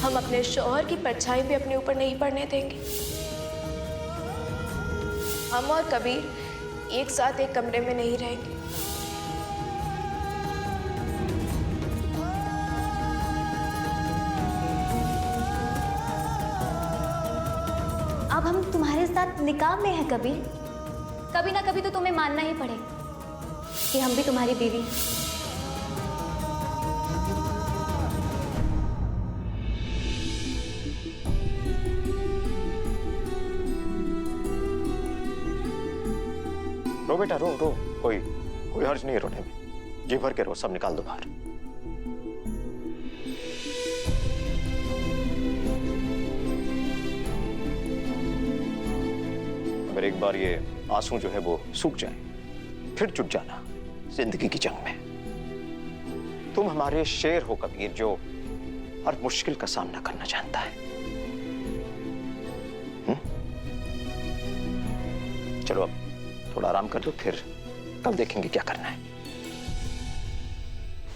हम अपने शौहर की परछाई भी अपने ऊपर नहीं पड़ने देंगे। हम और कबीर एक साथ एक कमरे में नहीं रहेंगे। अब हम तुम्हारे साथ निकाह में हैं कबीर। कभी ना कभी तो तुम्हें मानना ही पड़ेगा कि हम भी तुम्हारी बीवी हैं। रो बेटा, रो रो, कोई हर्ज नहीं है रोने में। जी भर के रो, सब निकाल दो बाहर। अगर एक बार ये आंसू जो है वो सूख जाए, फिर जुट जाना जिंदगी की जंग में। तुम हमारे शेर हो कबीर, जो हर मुश्किल का सामना करना जानता है। चलो अब थोड़ा आराम कर लो, फिर कल देखेंगे क्या करना है।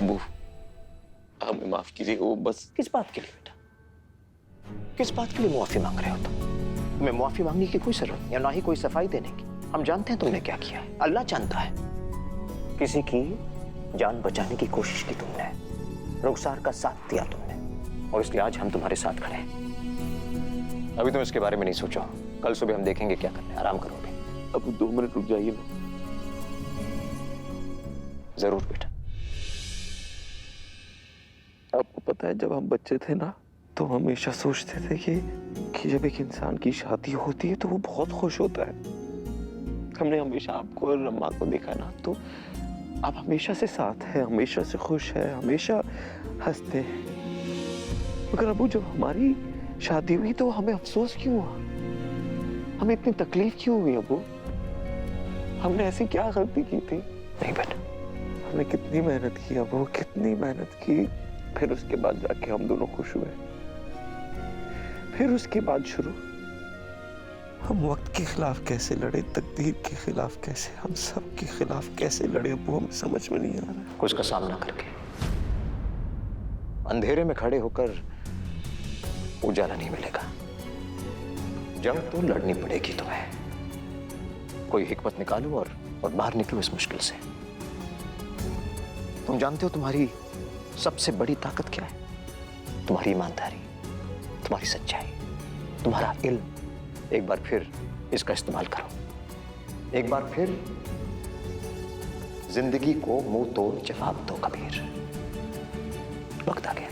अबू, हमें माफ कीजिए। वो बस किस बात के लिए बेटा, किस बात के लिए मुआफी मांग रहे हो तुम? तुम्हें मुआफी मांगने की कोई जरूरत नहीं, या ना ही कोई सफाई देने की। हम जानते हैं तुमने क्या किया है, अल्लाह जानता है। किसी की जान बचाने की कोशिश की तुमने, रुखसार का साथ दिया तुमने, और इसलिए आज हम तुम्हारे साथ खड़े हैं। अभी तुम इसके बारे में नहीं सोचो, कल सुबह हम देखेंगे क्या करना है। आराम करोगे? अब 2 मिनट रुक जाइए ना। जरूर बेटा। आपको पता है, जब हम बच्चे थे ना, तो हम हमेशा सोचते थे कि जब एक इंसान की शादी होती है तो वो बहुत खुश होता है। हमने हमेशा आपको और अम्मा को देखा ना, तो आप हमेशा से साथ हैं, हमेशा से खुश है, हमेशा हंसते हैं। मगर अबू, जब हमारी शादी हुई तो हमें अफसोस क्यों हुआ? हमें इतनी तकलीफ क्यों हुई अबू? हमने ऐसी क्या गलती की थी? नहीं बेटा, हमने कितनी मेहनत की अबू, कितनी मेहनत की। फिर उसके बाद जाके हम दोनों खुश हुए। फिर उसके बाद शुरू, हम वक्त के खिलाफ कैसे लड़े, तकदीर के खिलाफ कैसे, हम सब के खिलाफ कैसे लड़े अबू, हमें समझ में नहीं आ रहा। कुछ का सामना करके अंधेरे में खड़े होकर उजाला नहीं मिलेगा। जंग तो लड़नी पड़ेगी तुम्हें। कोई हिकमत निकालो और बाहर निकलो इस मुश्किल से। तुम जानते हो तुम्हारी सबसे बड़ी ताकत क्या है? तुम्हारी ईमानदारी, तुम्हारी सच्चाई, तुम्हारा इल्म। एक बार फिर इसका इस्तेमाल करो। एक बार फिर जिंदगी को मुंह तोड़ जवाब दो कबीर। वक्त आ गया,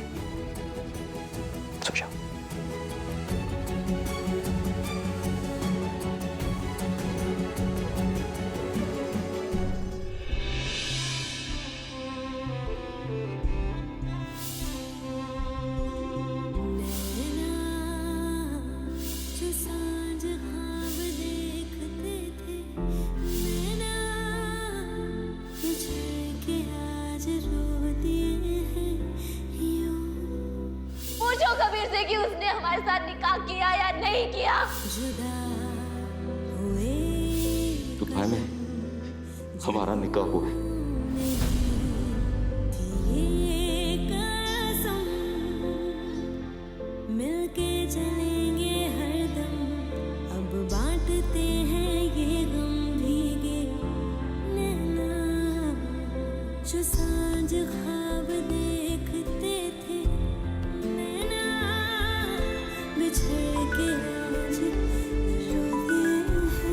सो जाओ। कबीर से कि उसने हमारे साथ निकाह किया या नहीं किया। दुबई में हमारा निकाह हुआ है। मिलके चलेंगे हरदम, अब बांटते हैं ये गम भीगे नैना, जो सांझ ख्वाब देखते थे नैना, बिछड़ के आज रोते हैं।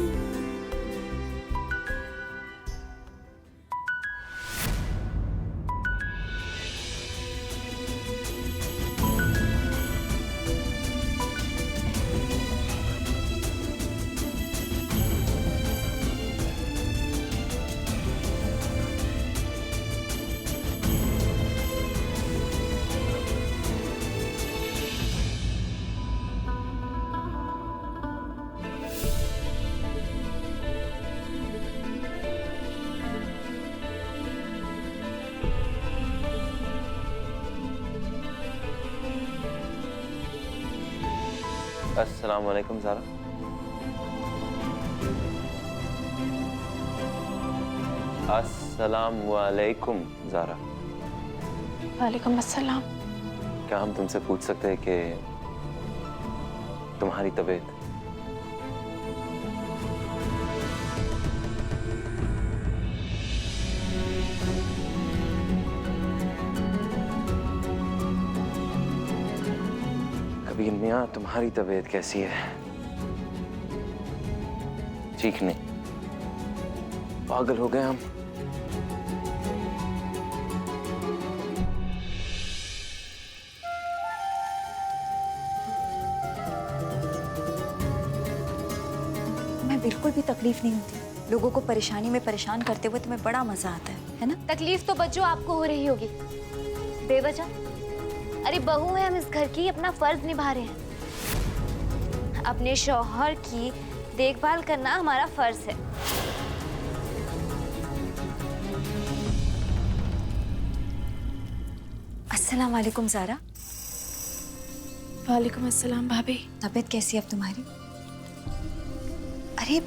अस्सलाम वालेकुम ज़ारा। अस्सलाम वालेकुम ज़ारा। वालेकुम अस्सलाम। क्या हम तुमसे पूछ सकते हैं कि तुम्हारी तबीयत? कबीर मियां, तुम्हारी तबीयत कैसी है? ठीक नहीं? पागल हो गए हम? मैं बिल्कुल भी तकलीफ नहीं होती। लोगों को परेशानी में परेशान करते हुए तुम्हें बड़ा मजा आता है ना? तकलीफ तो बच्चों आपको हो रही होगी बेवजह। अरे बहू है, हम इस घर की अपना फर्ज निभा रहे हैं। अपने शौहर की देखभाल करना हमारा फर्ज है। अस्सलाम वालेकुम ज़ारा। वालेकुम अस्सलाम भाभी। तबीयत कैसी है अब तुम्हारी? अरे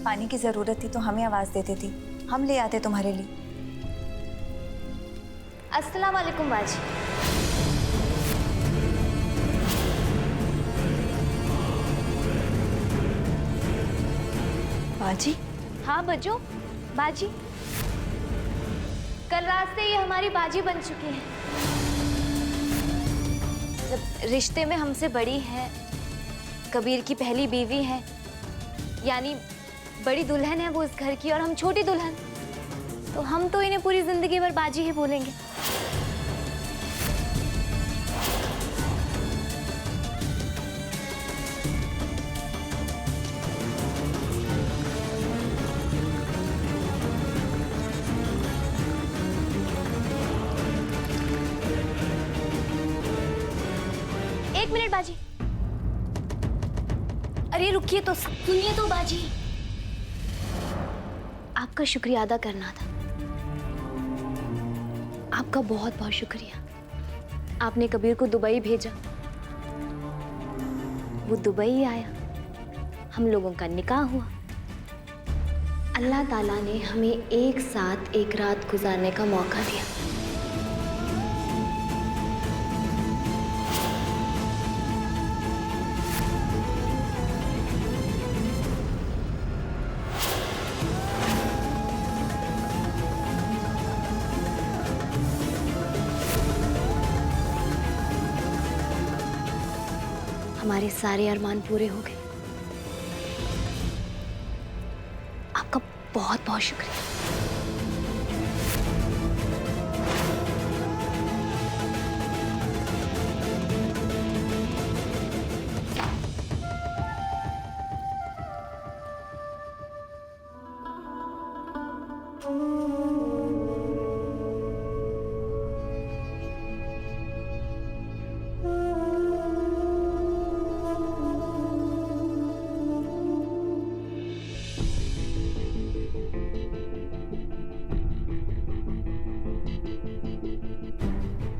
पानी की जरूरत थी तो हमें आवाज दे देती, हम ले आते तुम्हारे लिए। अस्सलाम वालेकुम बाजी। बाजी? हाँ बच्चों, बाजी। कल रात से ये हमारी बाजी बन चुकी है। जब रिश्ते में हमसे बड़ी है, कबीर की पहली बीवी है, यानी बड़ी दुल्हन है वो इस घर की, और हम छोटी दुल्हन, तो हम तो इन्हें पूरी जिंदगी भर बाजी ही बोलेंगे। एक मिनट बाजी। अरे रुकिए तो, सुनिए तो बाजी। आपका शुक्रिया अदा करना था। आपका बहुत बहुत शुक्रिया। आपने कबीर को दुबई भेजा, वो दुबई आया, हम लोगों का निकाह हुआ। अल्लाह ताला ने हमें एक साथ एक रात गुजारने का मौका दिया। हमारे सारे अरमान पूरे हो गए। आपका बहुत बहुत शुक्रिया।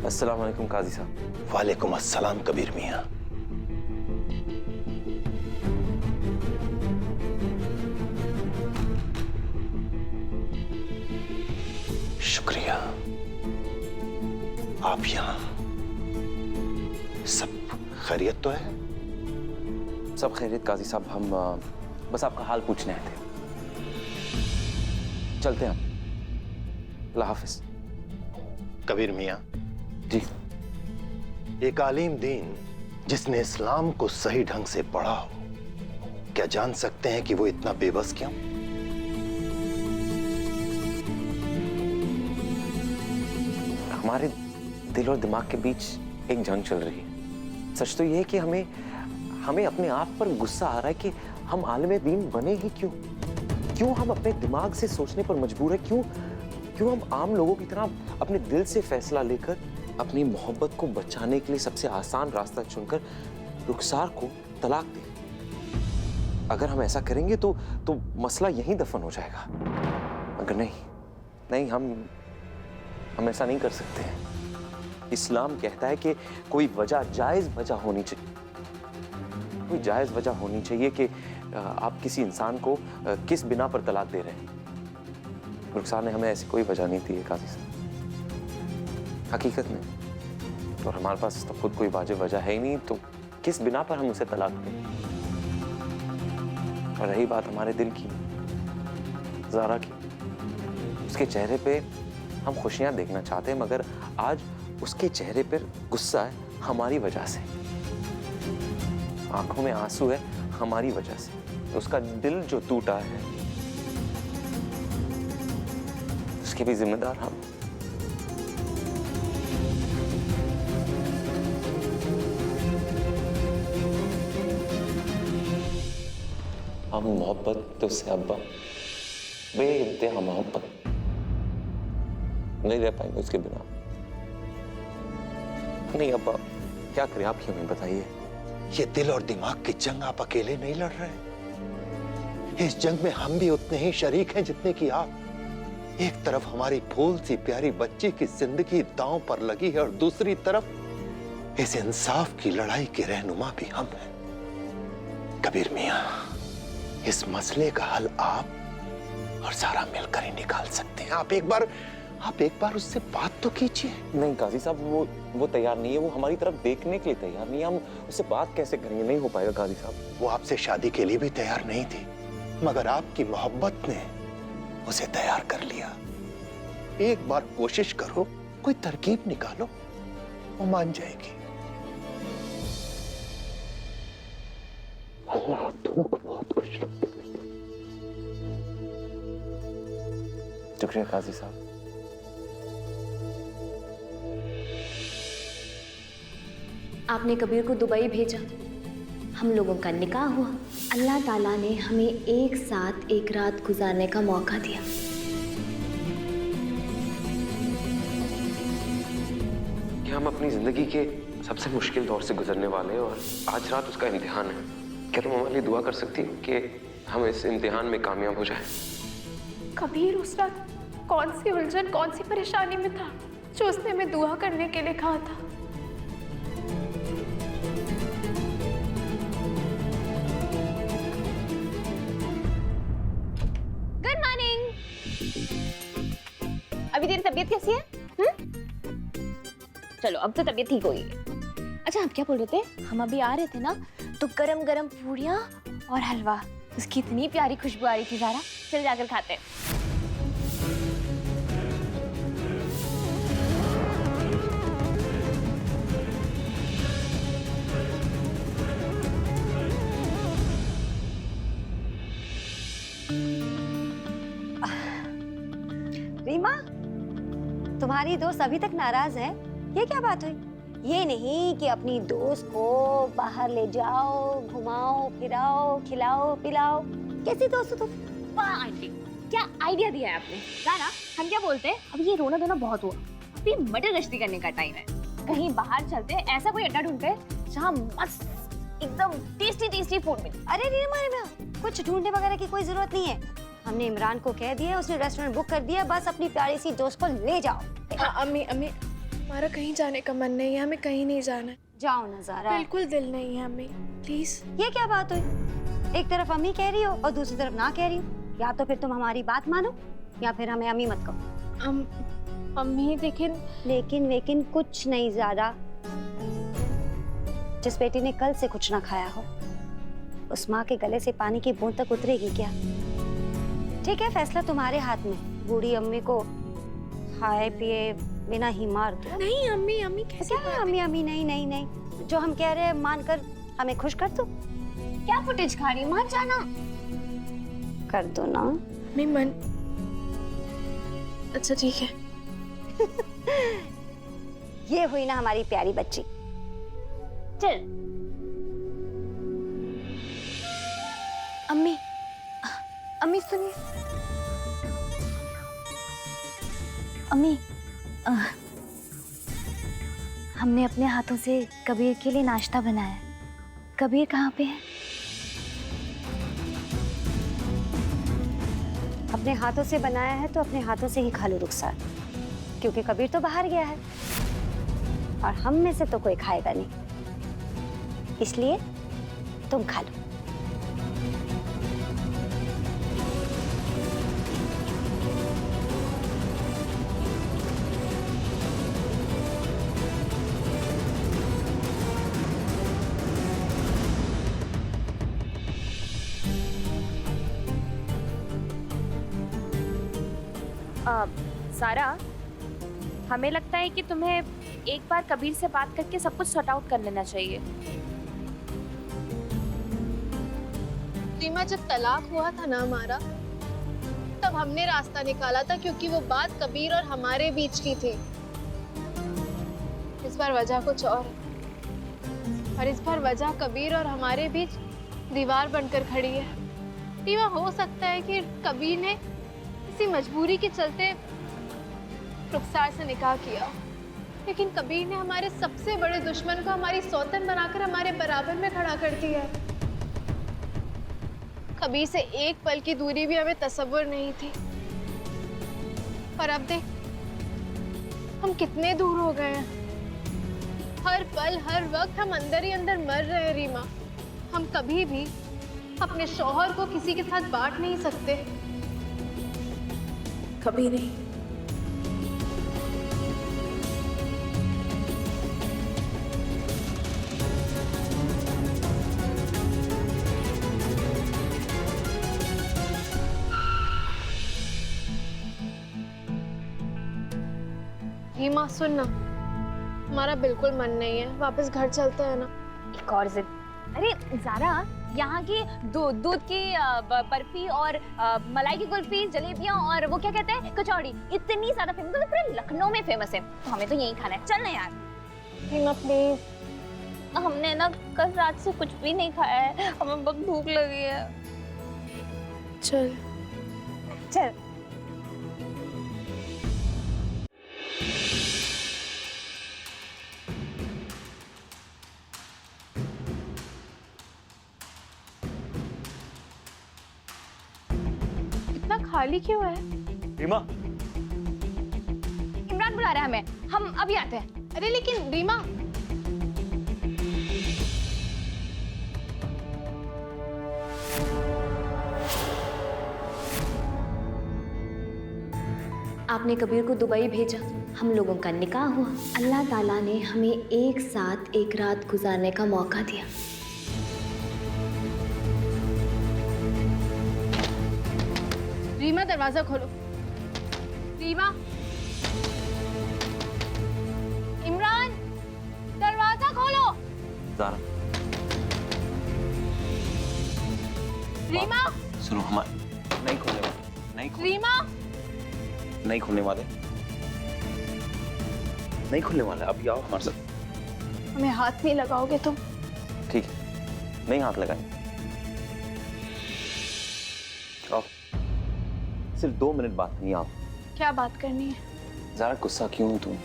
अस्सलाम वालेकुम काजी साहब। वालेकुम अस्सलाम कबीर मियां। शुक्रिया, आप यहाँ। सब खैरियत तो है? सब खैरियत काजी साहब, हम बस आपका हाल पूछने आए थे। चलते हैं हम। अल्लाह हाफिज। कबीर मियां जी। एक आलिम दीन जिसने इस्लाम को सही ढंग से पढ़ा हो, क्या जान सकते हैं कि वो इतना बेबस क्यों? हमारे दिल और दिमाग के बीच एक जंग चल रही है। सच तो ये है कि हमें अपने आप पर गुस्सा आ रहा है कि हम आलिम दीन बने ही क्यों? क्यों हम अपने दिमाग से सोचने पर मजबूर है? क्यों हम आम लोगों की तरह अपने दिल से फैसला लेकर अपनी मोहब्बत को बचाने के लिए सबसे आसान रास्ता चुनकर रुखसार को तलाक दें? अगर हम ऐसा करेंगे तो मसला यहीं दफन हो जाएगा। मगर नहीं, हम ऐसा नहीं कर सकते हैं। इस्लाम कहता है कि कोई वजह, जायज वजह होनी चाहिए। कोई जायज वजह होनी चाहिए कि आप किसी इंसान को किस बिना पर तलाक दे रहे हैं। रुखसार ने हमें ऐसी कोई वजह नहीं दी है काजी साहब। हकीकत में और हमारे पास तो खुद कोई वाजिब वजह है ही नहीं, तो किस बिना पर हम उसे तलाक दें? और रही बात हमारे दिल की, ज़ारा की, उसके चेहरे पे हम खुशियां देखना चाहते हैं, मगर आज उसके चेहरे पर गुस्सा है हमारी वजह से, आंखों में आंसू है हमारी वजह से। उसका दिल जो टूटा है उसके भी जिम्मेदार हम। हम मोहब्बत तो उससे अब्बा, बेइंतहा मोहब्बत, नहीं रह पाएंगे उसके बिना। नहीं अब्बा, क्या करें आप ही हमें बताइए। ये दिल और दिमाग की जंग आप अकेले नहीं लड़ रहे। इस जंग में हम भी उतने ही शरीक हैं जितने कि आप। एक तरफ हमारी फूल सी प्यारी बच्ची की जिंदगी दांव पर लगी है और दूसरी तरफ इस इंसाफ की लड़ाई के रहनुमा भी हम हैं। कबीर मियां, इस मसले का हल आप और ज़ारा मिलकर ही निकाल सकते हैं। आप एक बार उससे बात तो कीजिए। नहीं काजी साहब, वो तैयार नहीं है, वो हमारी तरफ देखने के लिए तैयार नहीं है। हम उससे बात कैसे करेंगे? नहीं हो पाएगा काजी साहब। वो आपसे शादी के लिए भी तैयार नहीं थी, मगर आपकी मोहब्बत ने उसे तैयार कर लिया। एक बार कोशिश करो, कोई तरकीब निकालो, वो मान जाएगी। अल्लाह आप दोनों को बहुत खुश रखे। शुक्रिया काजी साहब। आपने कबीर को दुबई भेजा, हम लोगों का निकाह हुआ, अल्लाह ताला ने हमें एक साथ एक रात गुजारने का मौका दिया। क्या हम अपनी जिंदगी के सबसे मुश्किल दौर से गुजरने वाले हैं और आज रात उसका इम्तिहान है। क्या तुम हमारे लिए दुआ कर सकती हो कि हम इस इम्तिहान में कामयाब हो जाएं? कबीर उस रात कौन सी उलझन, कौन सी परेशानी में था जो उसने हमें दुआ करने के लिए कहा था? Good morning. अभी तेरी तबीयत कैसी है? चलो अब तो तबीयत ठीक होगी। अच्छा आप क्या बोल रहे थे? हम अभी आ रहे थे ना, तो गरम गरम पूड़ियाँ और हलवा, उसकी इतनी प्यारी खुशबू आ रही थी ज़ारा। चल जाकर खाते हैं। रीमा, तुम्हारी दोस्त अभी तक नाराज है, ये क्या बात हुई? ये नहीं कि अपनी दोस्त को बाहर ले जाओ, घुमाओ फिराओ, खिलाओ पिलाओ। कैसी दोस्त हो तुम? वाह आंटी, क्या आइडिया दिया है आपने। ज़ारा, हम क्या बोलते हैं, अब ये रोना धोना बहुत हुआ, अभी मटर गश्ती करने का टाइम है। कहीं बाहर चलते, ऐसा कोई अड्डा ढूंढते हैं जहाँ मस्त एकदम टेस्टी टेस्टी फूड मिले। अरे रीमा, कुछ ढूंढने वगैरह की कोई जरूरत नहीं है। हमने इमरान को कह दिया, उसने रेस्टोरेंट बुक कर दिया, बस अपनी प्यारी सी दोस्त को ले जाओ। अम्मी, हमारा कहीं जाने का मन नहीं है, हमें कहीं नहीं जाना है। जाओ ना ज़ारा। बिल्कुल दिल नहीं है अम्मी, प्लीज। ये क्या बात हुई? एक तरफ अम्मी कह रही हो और दूसरी तरफ ना कह रही हो। या तो फिर तुम हमारी बात मानो या फिर हमें अम्मी मत कहो। अम्मी लेकिन वेकिन कुछ नहीं ज़ारा। जिस बेटी ने कल से कुछ ना खाया हो, उस माँ के गले से पानी की बूंद तक उतरेगी क्या? ठीक है, फैसला तुम्हारे हाथ में। बूढ़ी अम्मी को खाए पिए बिना ही मार दो। नहीं अम्मी कैसे? क्या अम्मी नहीं, जो हम कह रहे हैं मानकर हमें खुश कर दो। क्या फुटेज खा रही है, मान जाना। कर दो ना। मैं मन। अच्छा ठीक है। ये हुई ना हमारी प्यारी बच्ची। चल अम्मी सुनिए। अम्मी, हमने अपने हाथों से कबीर के लिए नाश्ता बनाया। कबीर कहाँ पे है? अपने हाथों से बनाया है तो अपने हाथों से ही खा लो रुखसार, क्योंकि कबीर तो बाहर गया है और हम में से तो कोई खाएगा नहीं, इसलिए तुम खा लो। सारा, हमें लगता है कि तुम्हें एक बार कबीर से बात करके सब कुछ सॉर्ट आउट कर लेना चाहिए। रीमा, जब तलाक हुआ था ना हमारा, तब हमने रास्ता निकाला था क्योंकि वो बात कबीर और हमारे बीच की थी। इस बार वजह कुछ और है, और इस बार वजह कबीर और हमारे बीच दीवार बनकर खड़ी है। रीमा, हो सकता है कि कबीर ने किसी मजबूरी के चलते रुखसार से निकाह किया, लेकिन कबीर ने हमारे सबसे बड़े दुश्मन को हमारी सौतन बनाकर हमारे बराबर में खड़ा कर दिया है। कबीर से एक पल की दूरी भी हमें तसव्वुर नहीं थी, और अब देख हम कितने दूर हो गए हैं। हर पल हर वक्त हम अंदर ही अंदर मर रहे हैं। रीमा, हम कभी भी अपने शौहर को किसी के साथ बांट नहीं सकते, कभी नहीं। रीमा, सुन ना, हमारा बिल्कुल मन नहीं है, वापस घर चलते हैं ना। एक और जिद। अरे ज़ारा, यहाँ की दूध की बर्फी और मलाई की कुल्फी, जलेबियाँ और वो क्या कहते हैं, कचौड़ी, इतनी ज्यादा फेमस है, पूरे लखनऊ में फेमस है, तो हमें तो यही खाना है। चल ना यार। रीमा प्लीज। हमने ना कल रात से कुछ भी नहीं खाया है, हमें बहुत भूख लगी है। चल चल। इतना खाली क्यों है? रीमा, इमरान बुला रहा है हमें, हम अभी आते हैं। अरे लेकिन रीमा, आपने कबीर को दुबई भेजा, हम लोगों का निकाह हुआ, अल्लाह ताला ने हमें एक साथ एक रात गुजारने का मौका दिया। रीमा दरवाजा खोलो। रीमा, इमरान दरवाजा खोलो। ज़ारा, रीमा, सुनो, हमारे नहीं खोलने वाले, रीमा, नहीं खोलने वाले, नहीं खोलने वाले। अभी आओ हमारे साथ। हमें हाथ नहीं लगाओगे तुम? ठीक है, नहीं हाथ लगाएंगे। आओ, सिर्फ 2 मिनट बात नहीं। आओ। क्या बात करनी है? ज़ारा, गुस्सा क्यों हो तुम?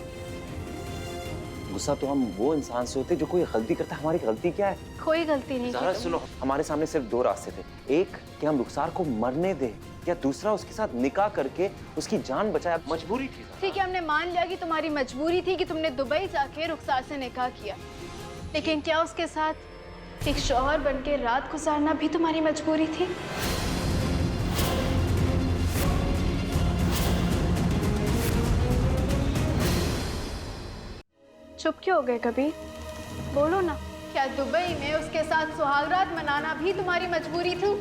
गुस्सा तो हम वो इंसान से होते जो कोई गलती करता है। हमारी गलती क्या है? कोई गलती नहीं ज़ारा की। सुनो, हमारे सामने सिर्फ 2 रास्ते थे। एक कि हम रुखसार को मरने दे, या दूसरा उसके साथ निकाह करके उसकी जान बचाए। मजबूरी थी। ठीक है, हमने मान लिया कि तुम्हारी मजबूरी थी कि तुमने दुबई जाके रुखसार से निकाह किया, लेकिन क्या उसके साथ एक शौहर बनके रात गुजारना भी तुम्हारी मजबूरी थी? चुप क्यों हो गए कबीर? बोलो ना, क्या दुबई में उसके साथ सुहागरात मनाना भी तुम्हारी मजबूरी थी?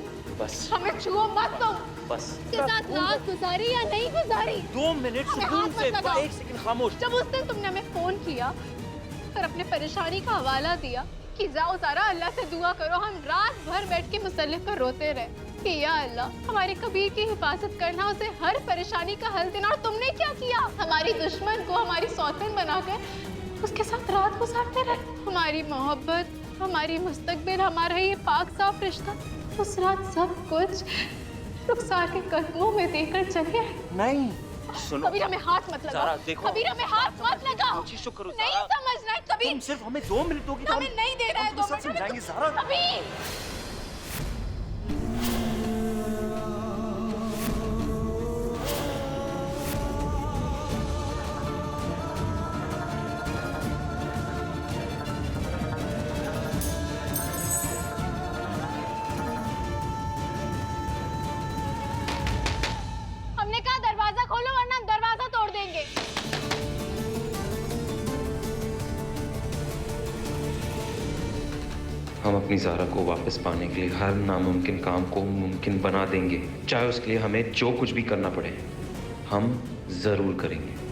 बस हमें छुओ मत तुम। बस उसके साथ रात गुजारी या नहीं गुजारी? 2 मिनट हमें सुकून हाथ से, मत लगाओ। 1 सेकंड खामोश। जब उस दिन तुमने हमें फोन किया और अपने परेशानी का हवाला दिया कि जाओ ज़ारा, अल्लाह से दुआ करो, हम रात भर बैठ के मुसल्ले पर रोते रहे कि या अल्लाह हमारे कबीर की हिफाजत करना, उसे हर परेशानी का हल देना। और तुमने क्या किया? हमारी दुश्मन को हमारी सौतन बनाकर उसके साथ रात गुजारते रहे। हमारी मोहब्बत, हमारी मुस्तकबिल, हमारा ये पाक साफ रिश्ता उस रात सब कुछ रुखसार के कदमों में देकर चले। नहीं, सुनो कबीर, हमें हाथ मत लगाओ। ज़ारा, देखो, कबीर, हमें हाथ मत लगाओ। कोशिश तो करो नहीं ज़ारा। समझना है कबीर। तुम सिर्फ हमें 2 मिनट दोगी तो हमें नहीं दे रहा है 2 मिनट। समझाएंगे ज़ारा। कबीर, हमने कहा दरवाजा खोलो वरना हम दरवाजा तोड़ देंगे। हम अपनी ज़ारा को वापस पाने के लिए हर नामुमकिन काम को मुमकिन बना देंगे, चाहे उसके लिए हमें जो कुछ भी करना पड़े। हम ज़रूर करेंगे।